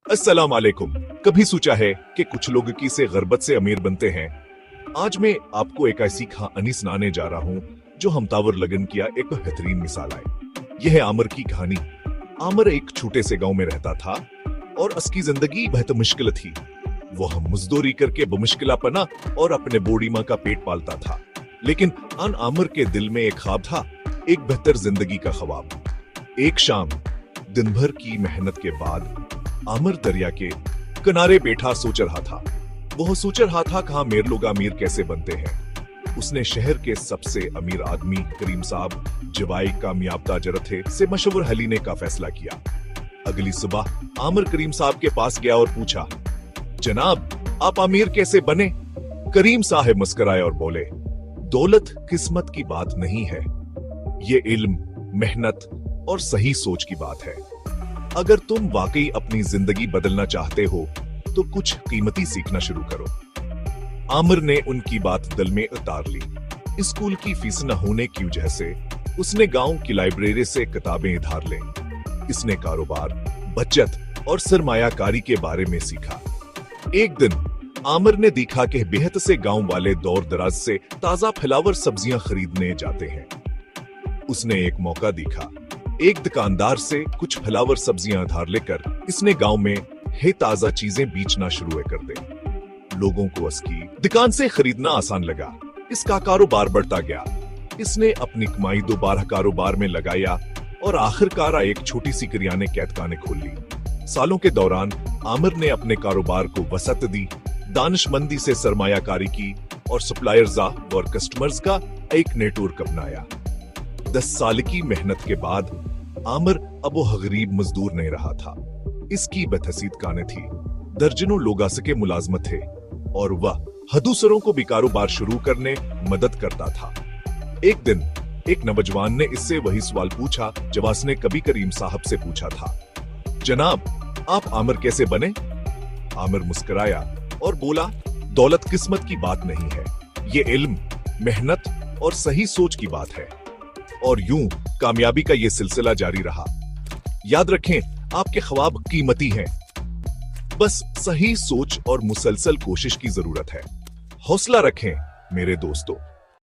अस्सलाम वालेकुम। कभी सोचा है कि कुछ लोग किसे गरबत से अमीर बनते हैं? आज मैं आपको एक ऐसी कहानी सुनाने जा रहा हूँ जो हमतावर लगन किया एक बेहतरीन मिसाल है। यह है आमिर की कहानी। आमिर एक छोटे से गांव में रहता था और उसकी जिंदगी बहुत मुश्किल थी। वह मजदूरी करके बमुश्किलापना और अपने बूढ़ी माँ का पेट पालता था। लेकिन आमिर के दिल में एक ख्वाब था, एक बेहतर जिंदगी का ख्वाब। एक शाम दिन भर की मेहनत के बाद आमिर दरिया के किनारे बैठा सोच रहा था। वह सोच रहा था कहाँ मेरे लोग अमीर कैसे बनते हैं। उसने शहर के सबसे अमीर आदमी करीम साहब जवाई कामयाब ताजर थे से मशहूर हलीने का फैसला किया। अगली सुबह आमिर करीम साहब के पास गया और पूछा, जनाब आप अमीर कैसे बने? करीम साहब मुस्कुराए और बोले, दौलत किस्मत की बात नहीं है, ये इल्म, मेहनत और सही सोच की बात है। अगर तुम वाकई अपनी जिंदगी बदलना चाहते हो तो कुछ कीमती सीखना शुरू करो। आमिर ने उनकी बात दिल में उतार ली। स्कूल की फीस न होने की वजह से उसने गांव की लाइब्रेरी से किताबें उधार ली। इसने कारोबार, बचत और सरमायाकारी के बारे में सीखा। एक दिन आमिर ने देखा कि बेहद से गांव वाले दूर दराज से ताजा फलावर सब्जियां खरीदने जाते हैं। उसने एक मौका देखा। एक दुकानदार से कुछ फलावर सब्जियां उधार लेकर इसने गांव में है ताजा चीजें बेचना शुरू कर दे। लोगों को उसकी दुकान से खरीदना आसान लगा। इसका कारोबार बढ़ता गया। इसने अपनी कमाई दोबारा कारोबार में लगाया और आखिरकार एक छोटी सी किराने की दुकान खोल ली। सालों के दौरान आमिर ने अपने कारोबार को वसत दी, दानिशमंदी से सरमायाकारी की और सप्लायर्स और कस्टमर्स का एक नेटवर्क अपनाया। 10 साल की मेहनत के बाद आमिर अब वो गरीब मजदूर नहीं रहा था। इसकी बदहसीत काने थी। दर्जनों लोग के मुलाजमत थे और वह हदूसरों को भी कारोबार शुरू करने मदद करता था। एक दिन एक नौजवान ने इससे वही सवाल पूछा जब उसने कभी करीम साहब से पूछा था, जनाब आप आमिर कैसे बने? आमिर मुस्कुराया और बोला, दौलत किस्मत की बात नहीं है, ये इल्म, मेहनत और सही सोच की बात है। और यूं कामयाबी का ये सिलसिला जारी रहा। याद रखें, आपके ख्वाब कीमती हैं, बस सही सोच और मुसलसल कोशिश की जरूरत है। हौसला रखें मेरे दोस्तों।